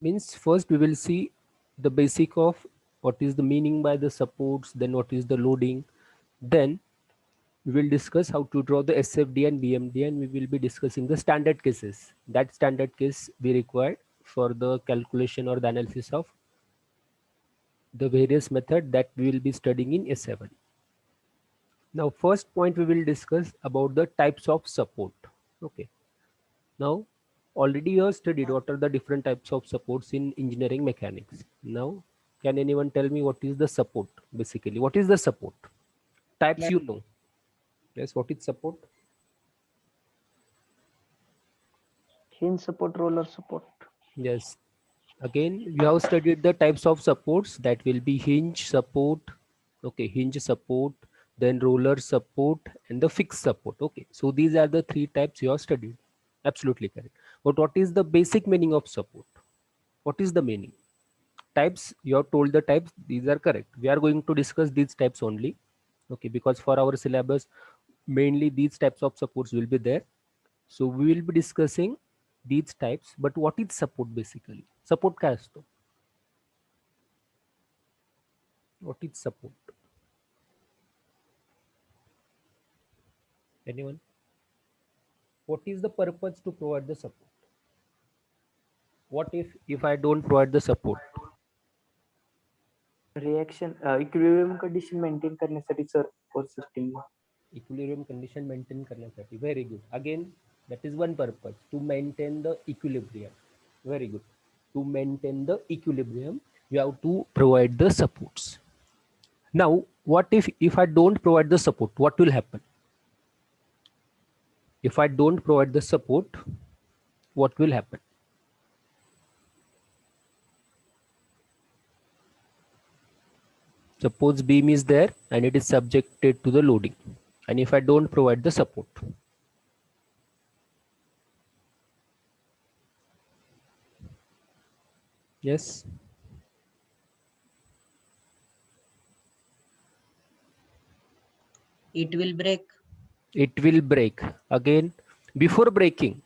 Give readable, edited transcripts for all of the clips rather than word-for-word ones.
Means first we will see the basic of what is the meaning by the supports, then what is the loading, then we will discuss how to draw the SFD and BMD, and we will be discussing the standard cases. That standard case we require for the calculation or the analysis of the various method that we will be studying in S7. Now first point we will discuss about the types of support. Okay. Now already you have studied what are the different types of supports in engineering mechanics. Now can anyone tell me what is the support basically? What is the support? Types you know. Yes, what is support? Hinge support, roller support. Yes. Again, you have studied the types of supports that will be hinge support, okay, hinge support, then roller support and the fixed support. Okay, so these are the three types you have studied. Absolutely correct. But what is the basic meaning of support? What is the meaning? Types, you have told the types, these are correct. We are going to discuss these types only. Okay, because for our syllabus, mainly these types of supports will be there. So we will be discussing these types, but what is support basically? Support क्या असतो? What is support? Anyone? What is the purpose to provide the support? What if I don't provide the support? Reaction equilibrium condition maintain करण्यासाठी sir force system. Equilibrium condition maintain करण्यासाठी. Very good. Again, that is one purpose, to maintain the equilibrium. Very good. To maintain the equilibrium, you have to provide the supports. Now, what if I don't provide the support? What will happen? If I don't provide the support, what will happen? Suppose beam is there and it is subjected to the loading, and if I don't provide the support, yes, It will break. it will break. Again, before breaking,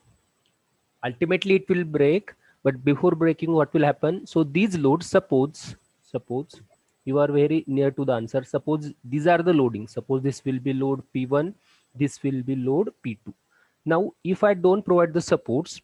ultimately it will break, but before breaking what will happen? So these loads, suppose you are very near to the answer. Suppose these are the loading. Suppose this will be load P1, this will be load P2. Now if I don't provide the supports,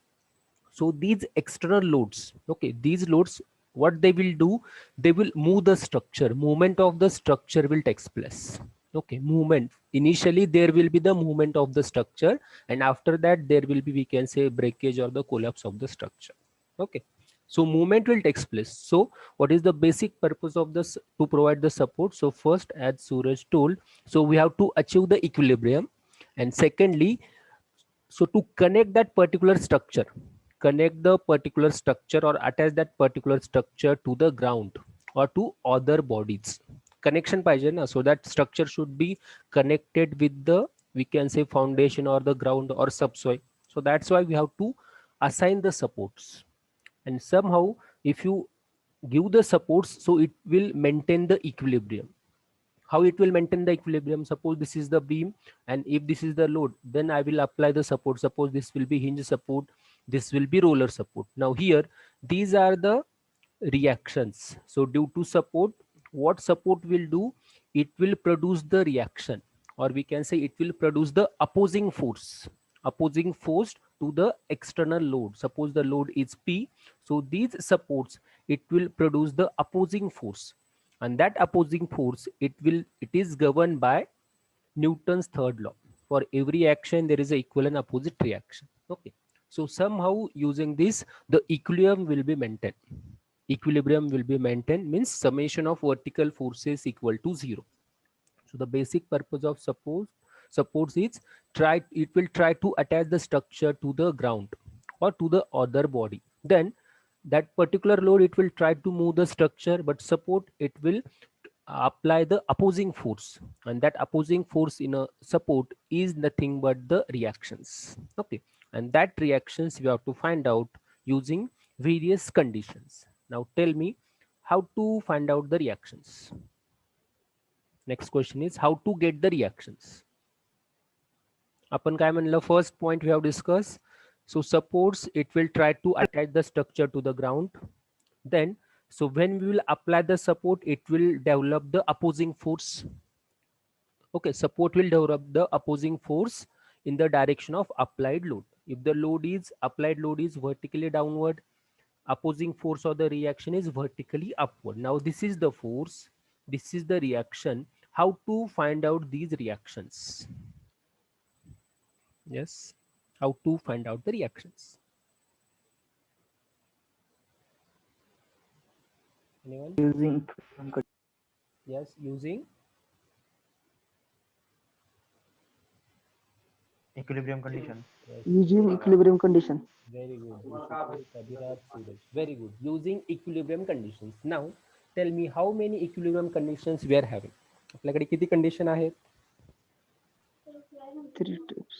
so these external loads, okay, these loads, what they will do, they will move the structure. Movement of the structure will take place. Okay, movement, initially there will be the movement of the structure, and after that there will be, we can say, breakage or the collapse of the structure. Okay, so movement will take place. So what is the basic purpose of this to provide the support? So first, as Suraj told, so we have to achieve the equilibrium, and secondly, so to connect that particular structure, connect the particular structure or attach that particular structure to the ground or to other bodies, connection pahije na, so that structure should be connected with the, we can say, foundation or the ground or subsoil. So that's why we have to assign the supports, and somehow if you give the supports, so it will maintain the equilibrium. How it will maintain the equilibrium? Suppose this is the beam, and if this is the load, then I will apply the support. Suppose this will be hinge support, this will be roller support. Now here, these are the reactions. So due to support, what support will do? It will produce the reaction, or we can say it will produce the opposing force to the external load. Suppose the load is P, so these supports, it will produce the opposing force, and that opposing force, it is governed by Newton's third law. For every action there is an equal and opposite reaction. Okay, so somehow using this, the equilibrium will be maintained, means summation of vertical forces equal to 0. So the basic purpose of supports is, it will try to attach the structure to the ground or to the other body. Then that particular load, it will try to move the structure, but support, it will apply the opposing force, and that opposing force in a support is nothing but the reactions. Okay, and that reactions we have to find out using various conditions. Now tell me how to find out the reactions. Next question is how to get the reactions. आपण काय म्हणलं, first point we have discussed. So supports, it will try to attach the structure to the ground. Then, so when we will apply the support, it will develop the opposing force. Okay, support will develop the opposing force in the direction of applied load. If the applied load is vertically downward, opposing force or the reaction is vertically upward. Now this is the force, this is the reaction. How to find out these reactions? Yes, how to find out the reactions? Anyone? Using equilibrium Yes, using equilibrium condition. yes. Using equilibrium condition. Very good. Rishikesh, Abhiraj, Suraj. Very good. Using equilibrium conditions. Now, tell me how many equilibrium conditions we are having. आपल्याकडे किती condition आहेत? 3 tips.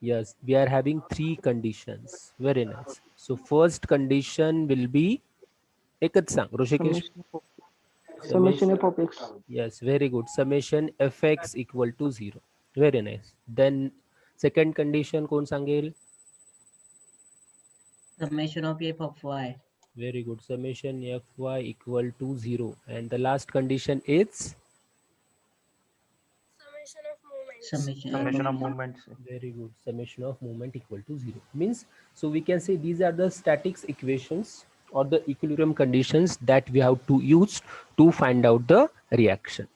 Yes, we are having 3 conditions. Very nice. So first condition will be एकच सांग Rishikesh. Summation f of x. Yes, very good. Summation fx equal to 0. Very nice. Then second condition कोण सांगेल? Summation of f of y. Very good. Summation fy equal to 0. And the last condition is? Summation of movements. Very good. Summation of moment equal to 0. Means, so we can say these are the statics equations or the equilibrium conditions that we have to use to find out the reaction.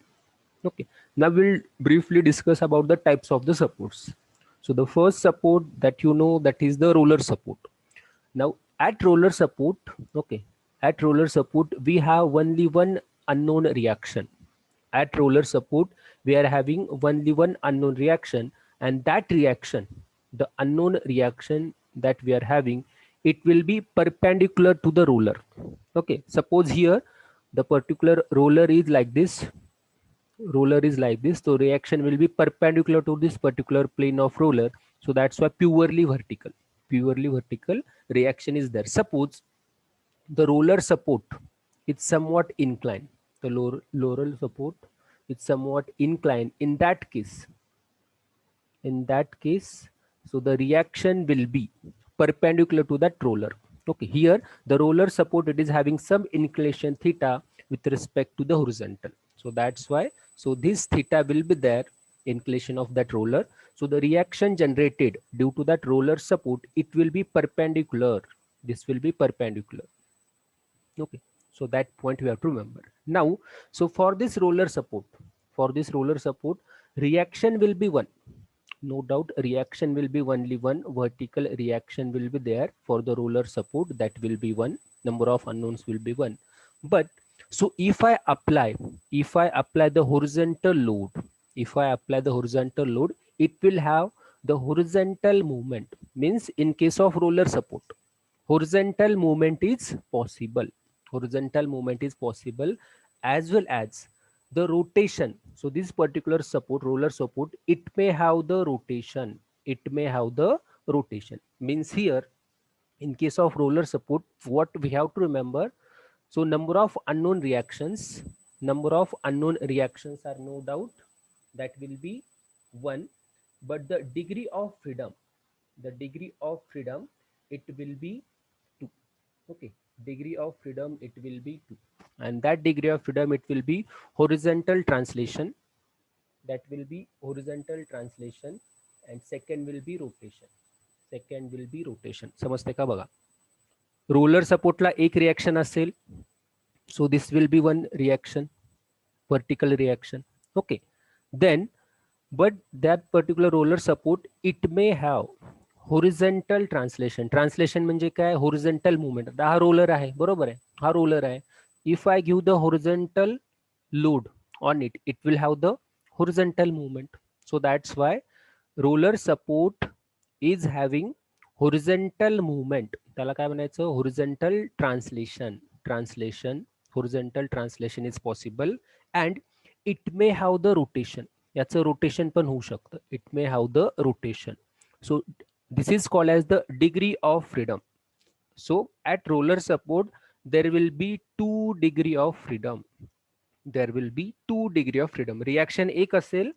Okay. Now we'll briefly discuss about the types of the supports. So the first support that you know, that is the roller support. Now at roller support, okay, at roller support we have only one unknown reaction. At roller support we are having only one unknown reaction, and that reaction, the unknown reaction that we are having, it will be perpendicular to the roller. Okay, suppose here the particular roller is like this, so reaction will be perpendicular to this particular plane of roller. So that's why purely vertical reaction is there. Suppose the roller support is somewhat inclined, the roller support is somewhat inclined. In that case, so the reaction will be perpendicular to that roller. Okay, here the roller support, it is having some inclination theta with respect to the horizontal. So that's why, so this theta will be there, inclination of that roller. So the reaction generated due to that roller support, it will be perpendicular. This will be perpendicular. Okay, so that point we have to remember. Now, so for this roller support, reaction will be 1. No doubt reaction will be only 1. Vertical reaction will be there for the roller support, that will be 1. Number of unknowns will be 1. But so if I apply the horizontal load, it will have the horizontal movement. Means in case of roller support, horizontal movement is possible, as well as the rotation. So this particular support, roller support, it may have the rotation, means here in case of roller support, what we have to remember, so number of unknown reactions are no doubt that will be 1, but the degree of freedom, it will be 2. Okay, degree of freedom, it will be 2, and that degree of freedom, it will be horizontal translation, and second will be rotation. समजते का बघा, roller सपोर्टला एक reaction असेल, so this will be one reaction, vertical reaction. Okay, then but that particular roller support, it may have horizontal translation. म्हणजे काय, horizontal movement. आता हा roller आहे, बरोबर आहे, हा रोलर आहे. If I give the horizontal load on it, it will have the horizontal movement. So that's why roller support is having horizontal movement. त्याला काय म्हणायचं, horizontal translation, horizontal translation is possible, and it may have the rotation. याचं rotation पण होऊ शकतं, it may have the rotation. So this is called as the degree of freedom. So at roller support there will be 2 degree of freedom. Reaction एक असेल,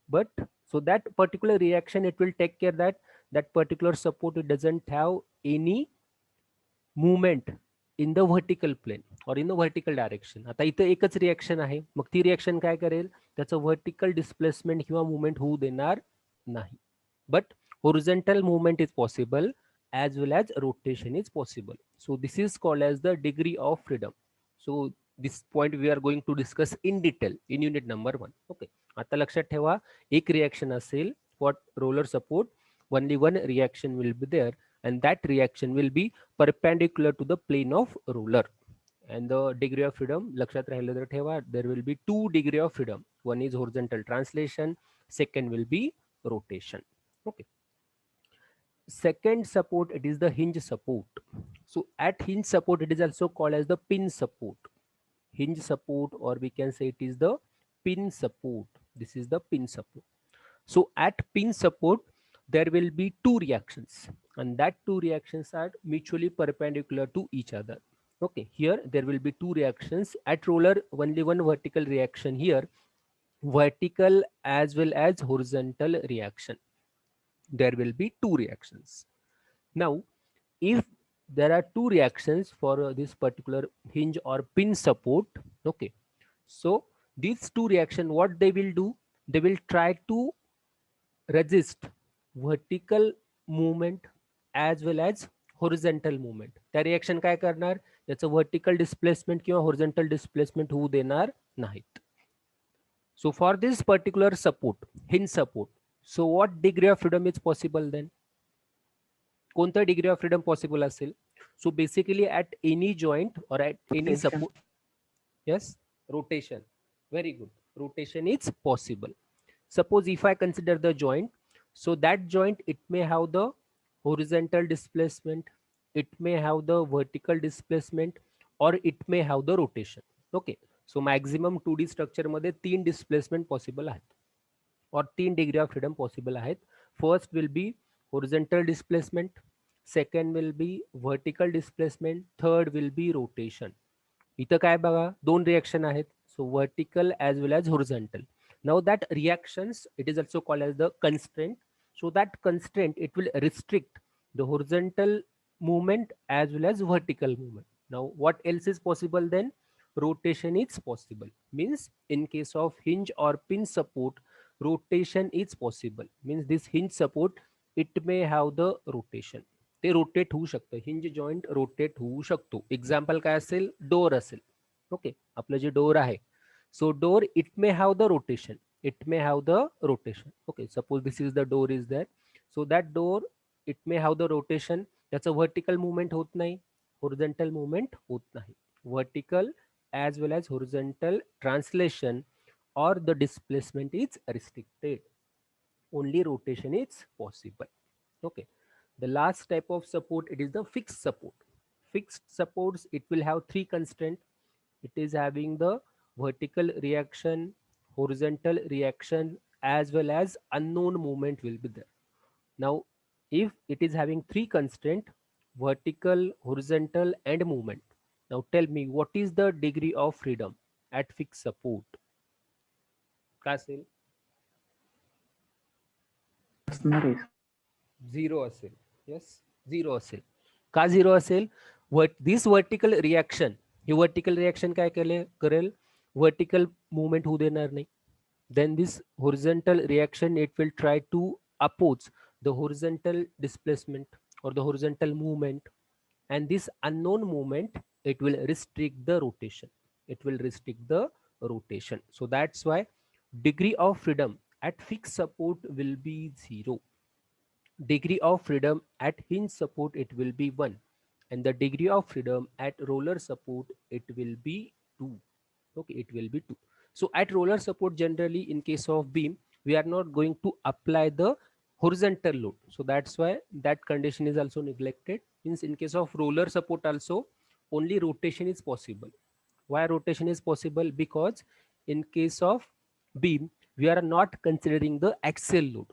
but so that particular reaction, it will take care that particular support, it doesn't have any movement in the vertical plane और in the vertical direction. आता इथं एकच reaction आहे, मग ती reaction काय करेल, त्याचं व्हर्टिकल डिस्प्लेसमेंट किंवा मुवमेंट होऊ देणार नाही. But horizontal movement is possible as well as rotation is possible. So this is called as the degree of freedom. So this point we are going to discuss in detail in unit number 1. Okay, आता लक्षात ठेवा, एक reaction असेल for roller support, only one reaction will be there and that reaction will be perpendicular to the plane of roller. And the degree of freedom, लक्षात राहिलं तर ठेवा, there will be 2 degree of freedom. One is horizontal translation, second will be rotation. Okay. Second support, it is the hinge support. So at hinge support, it is also called as the pin support. Hinge support, or we can say it is the pin support. This is the pin support. So at pin support, there will be 2 reactions and that 2 reactions are mutually perpendicular to each other. Okay, here there will be 2 reactions. At roller, only one vertical reaction here, vertical as well as horizontal reaction. There will be 2 reactions. Now if there are 2 reactions for this particular hinge or pin support, okay, so these 2 reaction, what they will do, they will try to resist vertical movement as well as horizontal movement. त्या reaction काय करणार, याचं vertical displacement किंवा horizontal displacement होऊ देणार नाहीत. So for this particular support, hinge support, so what degree of freedom is possible then? कोणतं degree of freedom possible असेल? So basically at any joint or at any Rotation. Support, yes, rotation, very good, rotation is possible. Suppose if I consider the joint, so that joint, it may have the horizontal displacement, it may have the vertical displacement, or it may have the rotation. Okay, so maximum 2D structure मध्ये 3 displacement possible आहेत और 3 degree of freedom possible आहेत. First will be horizontal displacement, second will be vertical displacement, third will be rotation. इथं काय बघा, 2 reaction आहेत, so vertical as well as horizontal. Now that reactions, it is also called as the constraint. So that constraint, it will restrict the horizontal movement as well as vertical movement. Now what else is possible then? Rotation is possible. Means in case of hinge or pin support, rotation is possible. Means this hinge support, it may have the rotation. ते rotate होऊ शकतं, hinge joint rotate होऊ शकतो. Example काय असेल, door असेल. Okay, आपलं जे डोर आहे, so door it may have the rotation, it may have the rotation. Okay, suppose this is the door is that, so that door it may have the rotation. त्याचं vertical movement होत नाही, horizontal movement होत नाही. Vertical as well as horizontal translation or the displacement is restricted. Only rotation is possible. Okay, the last type of support, it is the fixed support. Fixed supports, it will have 3 constraints. It is having the vertical reaction, horizontal reaction, as well as unknown movement will be there. Now if it is having 3 constraints, vertical, horizontal and movement, now tell me what is the degree of freedom at fixed support? काय असेल? असणार आहे. 0 असेल. Yes, 0 असेल. का 0 असेल? This vertical reaction, he vertical reaction काय करेल, वर्टिकल मुवमेंट होऊ देणार नाही. Then this horizontal reaction, it will try to oppose the horizontal displacement or the horizontal movement, and this unknown movement, it will restrict the rotation. It will restrict the rotation. So that's why degree of freedom at fixed support will be 0. Degree of freedom at hinge support, it will be 1, and the degree of freedom at roller support, it will be 2. Okay, it will be 2. So at roller support, generally in case of beam, we are not going to apply the horizontal load. So that's why that condition is also neglected. Means in case of roller support also, only rotation is possible. Why rotation is possible? Because in case of beam, we are not considering the axial load.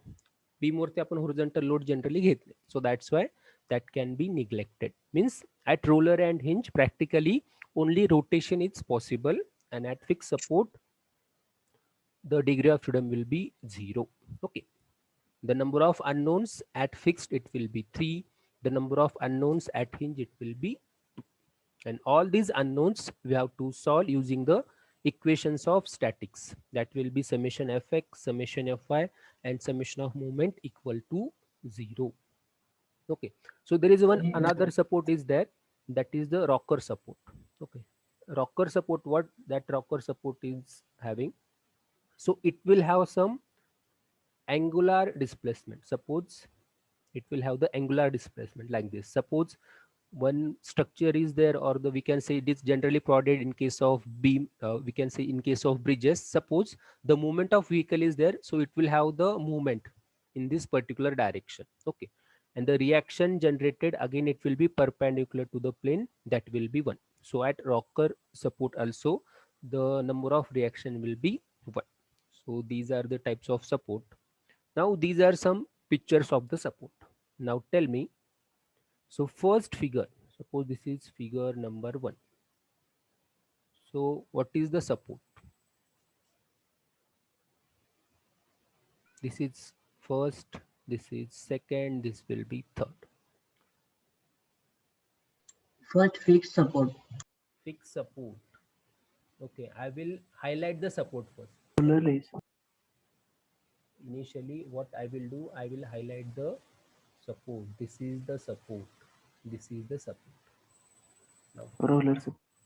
Beam वरती आपण horizontal load generally घेत नाही. So that's why that can be neglected. Means at roller and hinge, practically only rotation is possible, and at fixed support, the degree of freedom will be 0. Okay, the number of unknowns at fixed, it will be 3. The number of unknowns at hinge, it will be 2. And all these unknowns we have to solve using the equations of statics. That will be summation fx, summation fy, and summation of moment equal to 0. Okay, so there is one another support is there, that is the rocker support. Okay, rocker support, what that rocker support is having, so it will have some angular displacement. Suppose it will have the angular displacement like this. Suppose one structure is there, or the we can say it is generally provided in case of beam, we can say in case of bridges. Suppose the movement of vehicle is there, so it will have the movement in this particular direction. Okay, and the reaction generated again, it will be perpendicular to the plane, that will be 1. So at rocker support also the number of reaction will be 1. So these are the types of support. Now these are some pictures of the support. Now tell me, so first figure, suppose this is figure number 1. So what is the support? This is first, this is second, this will be third. First, fixed support. Fixed support. Okay, I will highlight the support first. Roller is Initially what I will do, I will highlight the support. This is the support. This is the support. Now roller.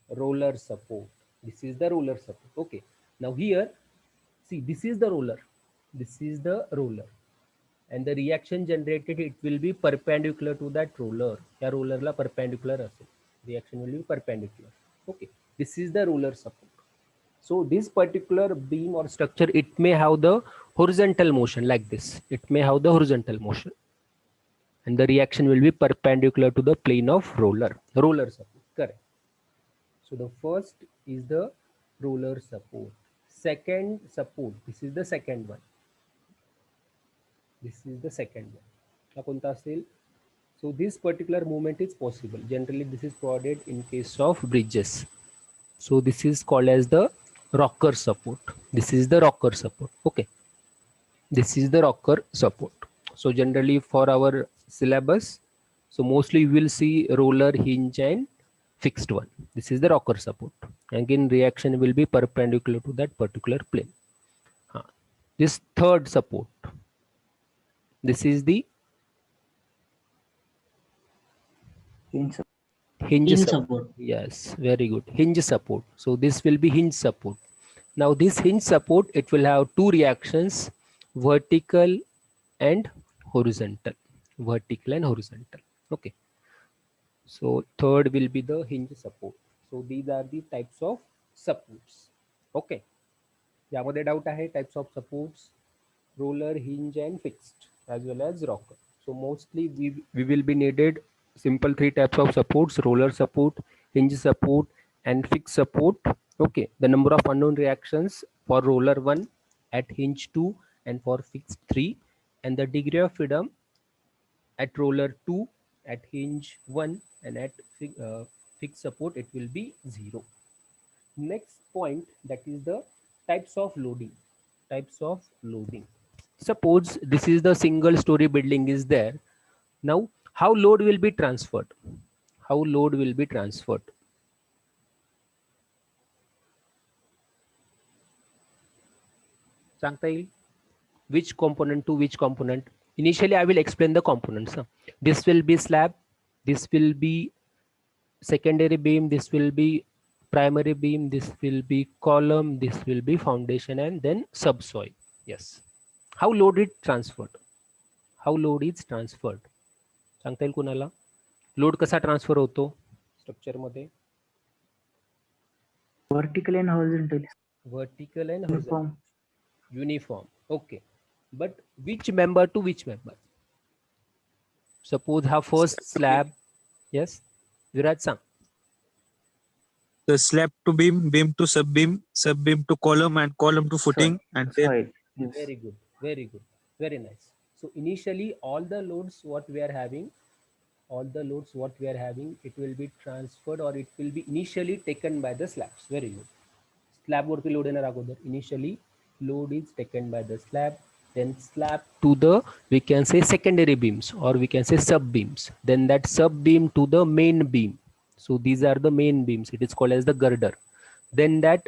roller support. This is the roller support. Okay, now here see, this is the roller, this is the roller, and the reaction generated, it will be perpendicular to that roller. या roller ला perpendicular असेल, reaction will be perpendicular. Okay, this is the roller support. So this particular beam or structure, it may have the horizontal motion like this. It may have the horizontal motion, and the reaction will be perpendicular to the plane of roller support. Correct. So the first is the roller support. Second support, this is the second one. This is the second one. हा कोणता असेल? So this particular movement is possible. Generally this is provided in case of bridges. So this is called as the rocker support. This is the rocker support. Okay, this is the rocker support. So generally for our syllabus, so mostly we will see roller, hinge, and fixed one. This is the rocker support. Again, reaction will be perpendicular to that particular plane. This third support, this is the Hinge. hinge Hinge support. support. Yes, very good. Hinge support. So this will be hinge support. Now this hinge support, it will have two reactions, vertical and horizontal. Vertical and horizontal. Okay. So third will be the hinge support. So these are the types of supports. Okay. यामध्ये doubt आहे types of supports, roller, hinge, and fixed, as well as rocker. So mostly we will be needed simple 3 types of supports: roller support, hinge support, and fixed support. Okay, the number of unknown reactions for roller 1, at hinge 2, and for fixed 3, and the degree of freedom at roller 2, at hinge 1, and at fixed support it will be 0. Next point, that is the types of loading. Types of loading. Suppose this is the single story building is there. Now how load will be transferred? How load will be transferred? सांगता येईल? Which component to which component? Initially I will explain the components. This will be slab, this will be secondary beam, this will be primary beam, this will be column, this will be foundation, and then subsoil. Yes. How load is transferred? How load is transferred? सांगता येईल कुणाला? Load कसा transfer होतो structure मध्ये? Vertical and horizontal. Vertical and Uniform. uniform. Okay, but which member to which member? Suppose have first slab. Yes, Viraj sang. The slab to beam, beam to sub-beam, sub-beam to column, and column to footing, and then Soil. Yes. Very good, very good, very nice. So initially all the loads what we are having, it will be transferred, or it will be initially taken by the slabs. Very good. Slab वरती load येणार अगोदर. Initially load is taken by the slab, then slab to the, we can say, secondary beams, or we can say sub beams, then that sub beam to the main beam, So these are the main beams. It is called as the girder. Then that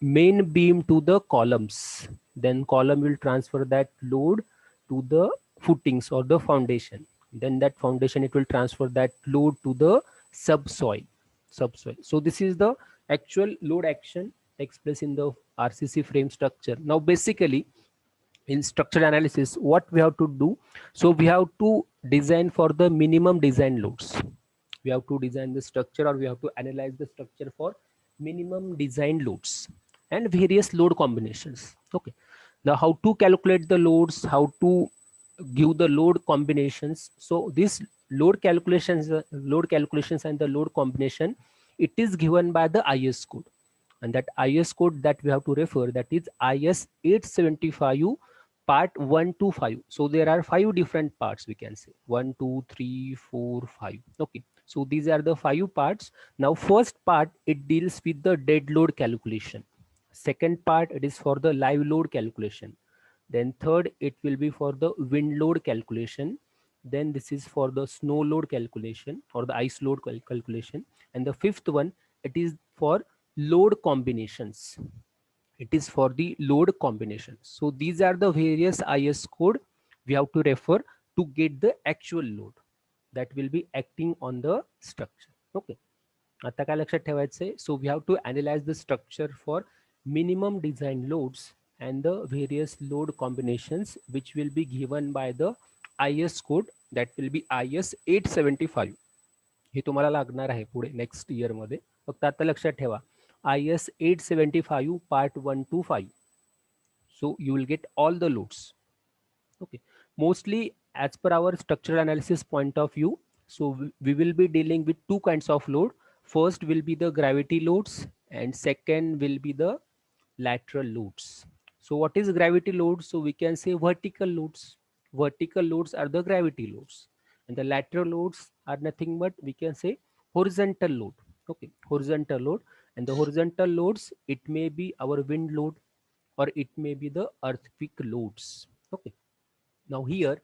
main beam to the columns. Then column will transfer that load to the footings or the foundation. Then that foundation, it will transfer that load to the subsoil. So this is the actual load action takes place in the RCC frame structure. Now basically in structural analysis, what we have to do, so we have to design for the minimum design loads. We have to design the structure, or we have to analyze the structure for minimum design loads and various load combinations. Okay, now how to calculate the loads, how to give the load combinations. So this load calculations and the load combination, it is given by the IS code, and that IS code that we have to refer, that is IS 875 part 1 to 5. So there are 5 different parts, we can say 1 2 3 4 5. Okay, so these are the 5 parts. Now first part, it deals with the dead load calculation. Second part, it is for the live load calculation. Then third, it will be for the wind load calculation. Then this is for the snow load calculation or the ice load calculation. And the fifth one, it is for load combinations. It is for the load combinations. So these are the various IS code we have to refer to get the actual load that will be acting on the structure. Okay, आता काय लक्षात ठेवायचंय? So we have to analyze the structure for minimum design loads and the various load combinations which will be given by the IS code, that will be IS 875. हे तुम्हाला लागणार आहे पुढे next year मध्ये. फक्त आता लक्षात ठेवा IS 875 part 1 to 5. So you will get all the loads. Okay, mostly as per our structural analysis point of view, so we will be dealing with two kinds of load. First will be the gravity loads and second will be the lateral loads. So what is gravity load? So we can say vertical loads. Vertical loads are the gravity loads, and the lateral loads are nothing but, we can say, horizontal load. Okay, horizontal load. And the horizontal loads, it may be our wind load or it may be the earthquake loads. Okay, now here,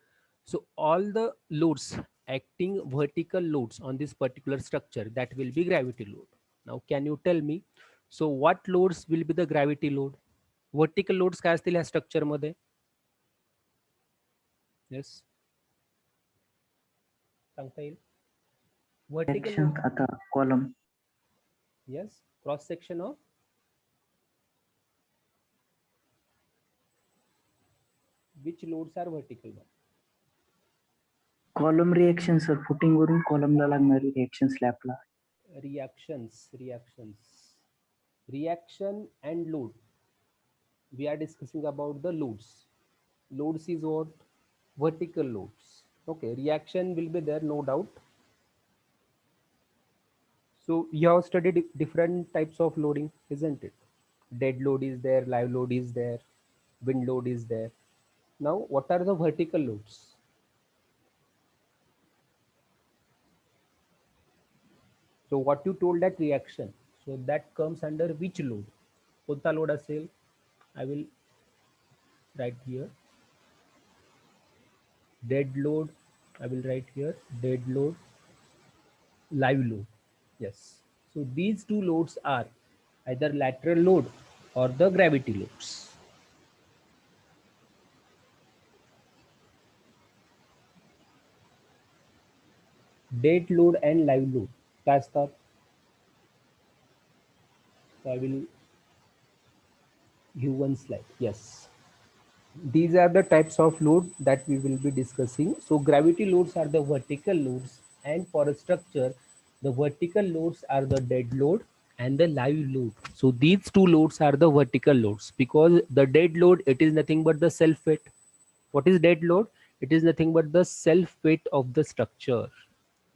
so all the loads acting vertical loads on this particular structure, that will be gravity load. Now can you tell me, so what loads will be the gravity load? Vertical loads काय असतील या structure मध्ये? Yes, सांगता येईल? Vertical Section load. आता column. Yes, cross section of which loads are vertical one? Column reaction sir, footing वरून column ला लागणारी reaction slab La. Reaction and load. We are discussing about the loads. Loads is what? Vertical loads. Okay, reaction will be there, no doubt. So you have studied different types of loading, isn't it? Dead load is there, live load is there, wind load is there. Now what are the vertical loads? So what you told, that reaction, so that comes under which load? कोणता load असेल? I will write here. Dead load, I will write here. Dead load, live load. Yes. So these two loads are either lateral load or the gravity loads. Dead load and live load काय असतात? So I will give one slide. Yes, these are the types of load that we will be discussing. So gravity loads are the vertical loads, and for a structure, the vertical loads are the dead load and the live load. So these two loads are the vertical loads, because the dead load, it is nothing but the self weight. What is dead load? It is nothing but the self weight of the structure.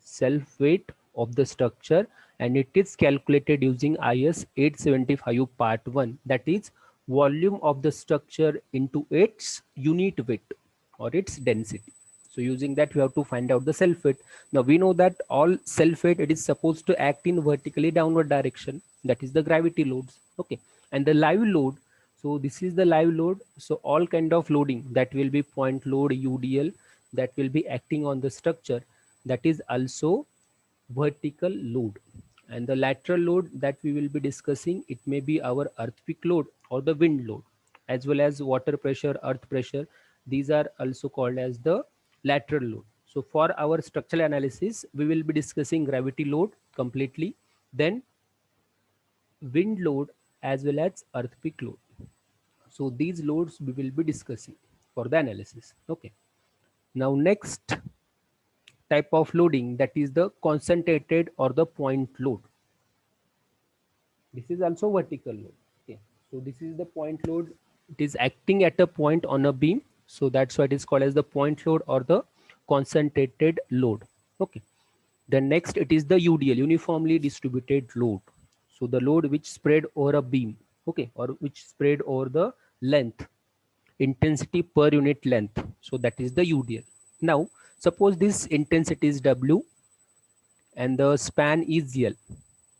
Self weight of the structure, and it is calculated using IS 875 part 1, that is volume of the structure into its unit weight or its density. So using that, we have to find out the self weight. Now we know that all self weight, it is supposed to act in vertically downward direction, that is the gravity loads. Okay, and the live load, so this is the live load. So all kind of loading, that will be point load, UDL, that will be acting on the structure, that is also vertical load. And the lateral load that we will be discussing, it may be our earthquake load or the wind load, as well as water pressure, earth pressure. These are also called as the lateral load. So for our structural analysis, we will be discussing gravity load completely, then wind load as well as earthquake load. So these loads we will be discussing for the analysis. Okay. Now next type of loading, that is the concentrated or the point load. This is also vertical load. Okay. So this is the point load. It is acting at a point on a beam. So that's why it is called as the point load or the concentrated load. Okay. Then next it is the UDL, uniformly distributed load. So the load which spread over a beam, okay, or which spread over the length, intensity per unit length. So that is the UDL. Now suppose this intensity is W and the span is L.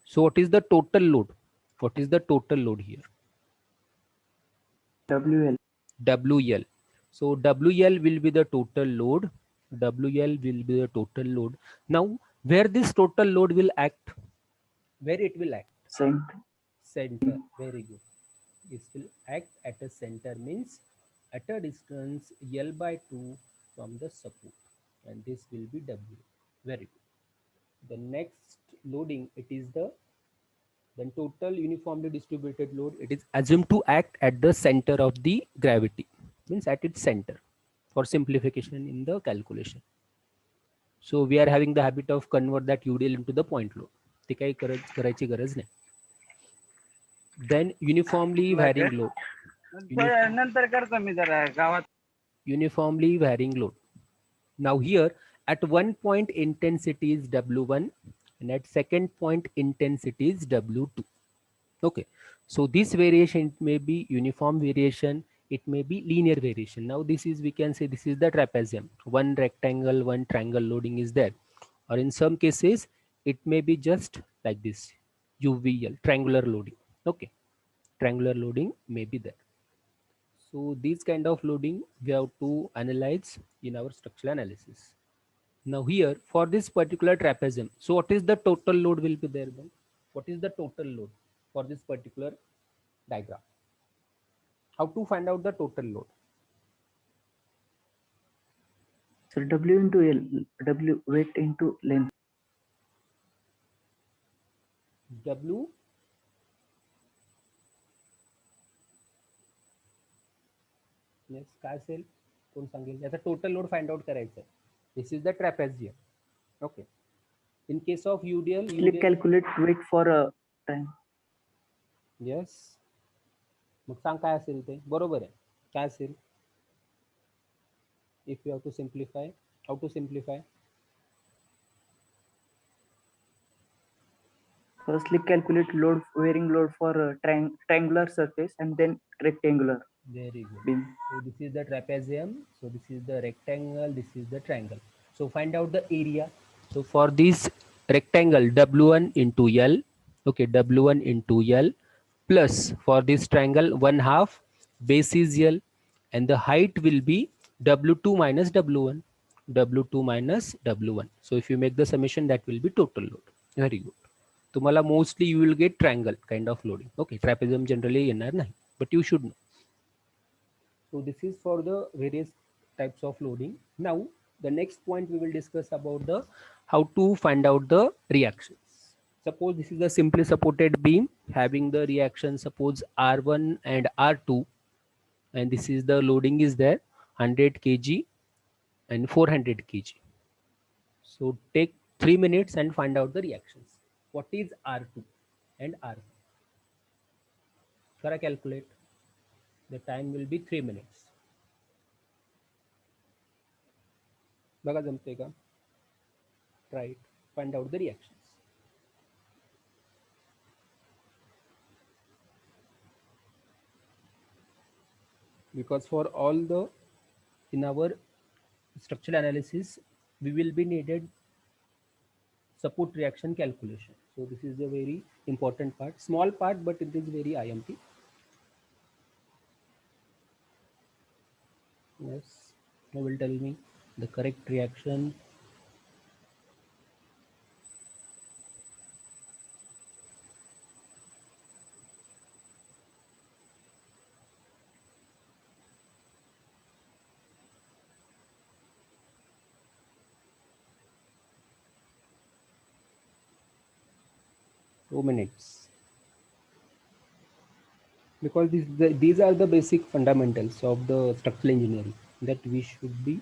So what is the total load? What is the total load here? WL. WL. So WL will be the total load. WL will be the total load. Now where this total load will act? Where it will act? Center. Very good. It will act at a center, means at a distance L by 2 from the support, and this will be W. Very good. The next loading, it is the then total uniformly distributed load. It is assumed to act at the center of the gravity, means at its center, for simplification in the calculation. So we are having the habit of convert that UDL into the point load. ते काही करायची गरज नाही. Then uniformly varying load. Uniformly varying load. Now here at one point intensity is W1 and at second point intensity is W2. Okay, so this variation may be uniform variation, it may be linear variation. Now this is, we can say this is the trapezium, one rectangle, one triangle loading is there, or in some cases it may be just like this, UVL, triangular loading. Okay, triangular loading may be there. So these kind of loading we have to analyze in our structural analysis. Now here for this particular trapezium, so what is the total load will be there then? What is the total load for this particular diagram? How to find out the total load? So W into L, W weight into length. W yes, काय असेल कोण सांगेल याचा total load find out करायचं. This is the trapezium. Okay. In case of UDL, Calculate weight for a time. Yes. मग सांग काय असेल ते. बरोबर आहे. काय असेल? If you have to simplify, how to simplify? Firstly, calculate load, varying load for a triangular surface and then rectangular. Very good. Beam. So this is the trapezium. So this is the rectangle. This is the triangle. So find out the area. So for this rectangle, W1 into L. Okay, W1 into L plus for this triangle 1/2 base is L, and the height will be W2 minus W1. W2 minus W1. So if you make the summation, that will be total load. Very good. तुम्हाला mostly you will get triangle kind of loading. Okay, trapezium generally येणार नाही, but you should know. So this is for the various types of loading. Now the next point we will discuss about the how to find out the reactions. Suppose this is a simply supported beam having the reaction, suppose R1 and R2, and this is the loading is there 100 kg and 400 kg. So take 3 minutes and find out the reactions. What is R2 and R1? Shall I calculate? The time will be 3 minutes. बघा जमते का? Try it. Find out the reactions. Because for all the in our structural analysis we will be needed support reaction calculation. So this is a very important part, small part, but it is very IMP. Yes, now will tell me the correct reaction. 2 minutes. Because these are the basic fundamentals of the structural engineering that we should be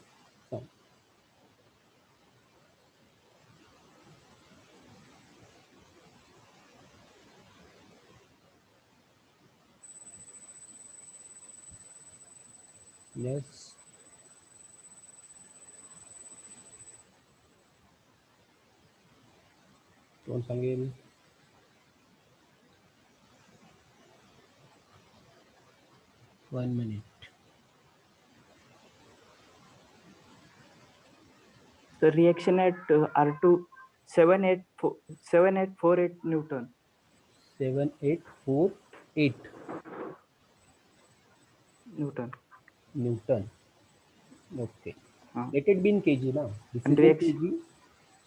found. Yes. Once again. 1 minute. The reaction at R2 7848 Newton. 7848 Newton. Newton. Okay. Uh, Let it be in kg now. This and is in reaction kg.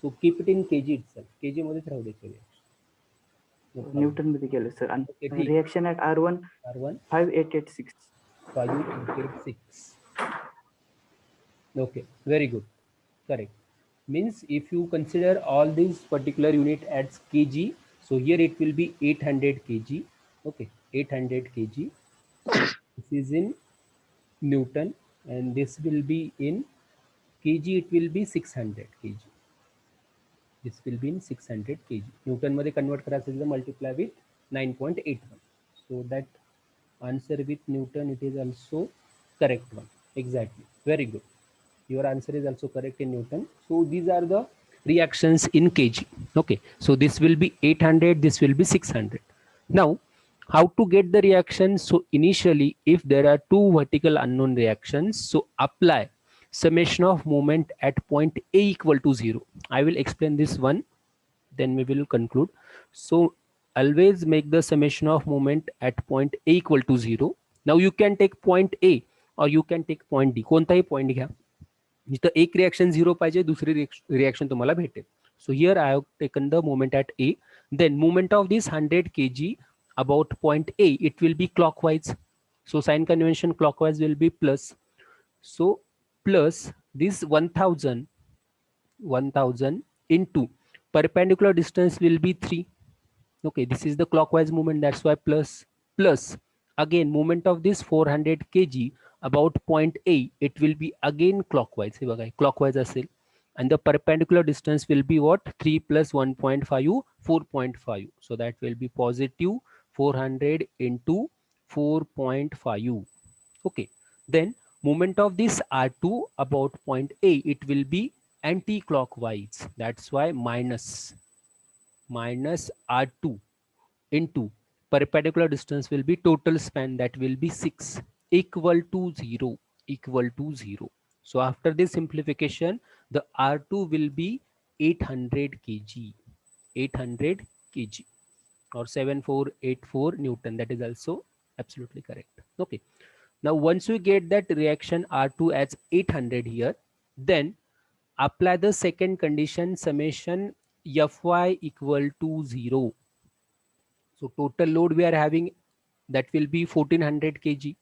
So keep it in kg itself. kg मध्येच राहू द्यायचं reaction. No problem. Newton मध्ये केलं sir आणि Okay, ठीक. reaction at R1 R1 5886. 5886. Okay, very good. Correct. Means if you consider all these particular unit as kg, so here it will be 800 kg. Okay, 800 kg. This is in Newton, and this will be in kg. It will be 600 kg. This will be in 600 kg. Newton मध्ये convert करायचं तर multiply with 9.81. So that answer with Newton, it is also correct one. Exactly. Very good. Your answer is also correct in Newton. So these are the reactions in kg. Okay. So this will be 800. This will be 600. Now, how to get the reaction? So initially, if there are two vertical unknown reactions, so apply summation of moment at point A equal to 0. I will explain this one, then we will conclude. So always make the summation of moment at point A equal to 0. Now you can take point A or you can take point D. कोणताही point घ्या. जिथं एक reaction 0 पाहिजे, दुसरी reaction तुम्हाला भेटेल. So here I have taken the moment at A. Then moment of this 100 kg about point A, it will be clockwise. So sign convention clockwise will be plus. So plus this 1000 into perpendicular distance will be 3. Okay, this is the clockwise movement, that's why plus. Plus again moment of this 400 kg about point A, it will be again clockwise. हे बघा, clockwise असेल. And the perpendicular distance will be what? 3 plus 1.5, 4.5. So that will be positive 400 into 4.5. Okay, then moment of this R2 about point A, it will be anti-clockwise. That's why minus R2 into perpendicular distance will be total span, that will be 6 equal to 0. So after this simplification, the R2 will be 800 kg or 7484 Newton. That is also absolutely correct. Okay. Now once we get that reaction R2 as 800 here, then apply the second condition, summation Fy equal to 0. So total load we are having, that will be 1400 kg.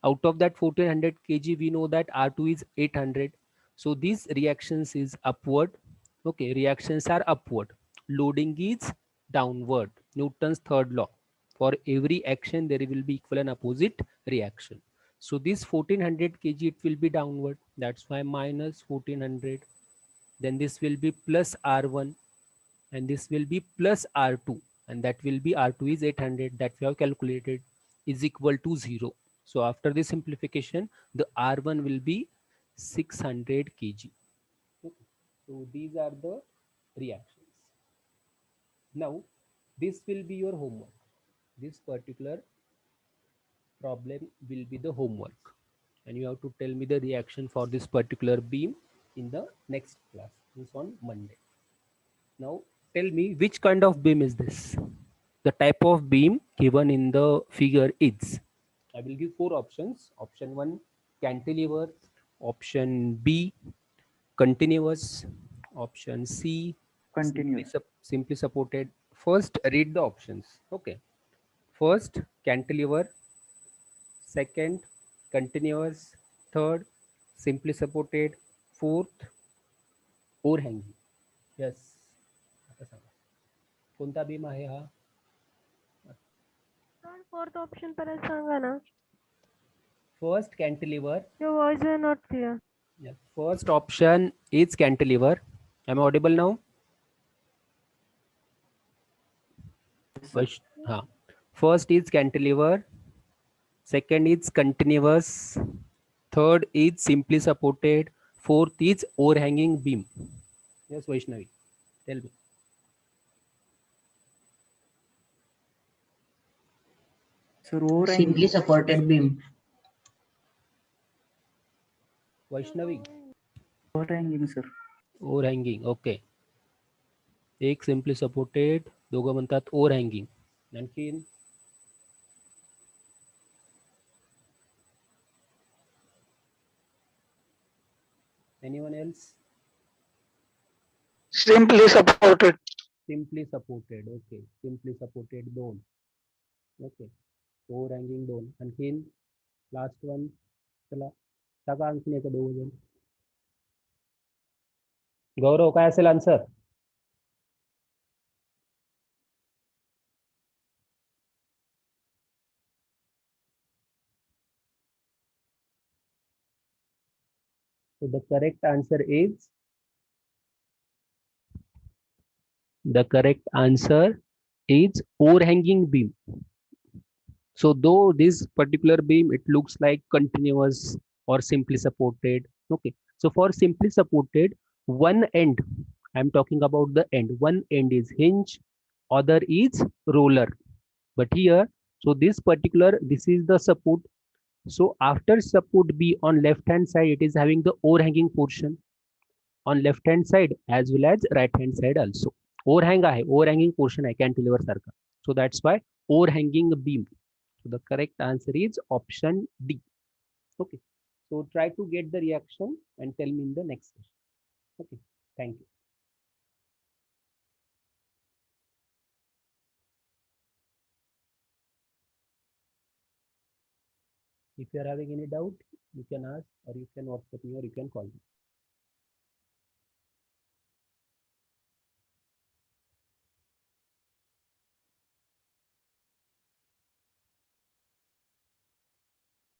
Out of that 1400 kg, we know that R2 is 800. So these reactions is upward. Okay, reactions are upward. Loading is downward. Newton's third law. For every action, there will be equal and opposite reaction. So this 1400 kg, it will be downward. That's why minus 1400. Then this will be plus R1 and this will be plus R2, and that will be R2 is 800 that we have calculated is equal to 0. So after this simplification, the R1 will be 600 kg. Okay. So these are the reactions. Now this will be your homework. This particular problem will be the homework, and you have to tell me the reaction for this particular beam in the next class. This on Monday. Now tell me which kind of beam is this? The type of beam given in the figure is, I will give 4 options. Option 1, cantilever. Option B, continuous. Option C, continuous. simply supported. First, read the options. Okay. First, cantilever. Second, continuous. Third, simply supported. Fourth, overhanging. Yes. आता सांगा. कोणता beam आहे हा? Fourth option परत सांगा ना. First cantilever. Your voice is not clear. First option is cantilever. Am I audible now? हाँ. First is cantilever. Second is continuous. Third is simply supported. Fourth is overhanging beam. Yes, Vaishnavi, tell me. Sir, overhanging. Simply supported beam. Vaishnavi, Overhanging, sir. overhanging. Okay. एक simply supported, दोघं म्हणतात overhanging. आणखीन anyone else? Simply supported. Simply supported. Okay. Simply supported दोन. Okay. overhanging दोन. आणखीन last one. चला टाका आणखीन एक दोघं जण. गौरव काय असेल answer? So the correct answer is overhanging beam. So though this particular beam, it looks like continuous or simply supported. Okay. So for simply supported, one end, I'm talking about the end. One end is hinge, other is roller. But here, so this is the support. So after support B on left hand side, it is having the overhanging portion on left hand side as well as right hand side also. Overhanging portion आहे cantilever सारखा. So that's why overhanging beam. So the correct answer is option D. Okay. So try to get the reaction and tell me in the next session. Okay. Thank you. If you are having any doubt, you can ask or you can WhatsApp me or you can call me.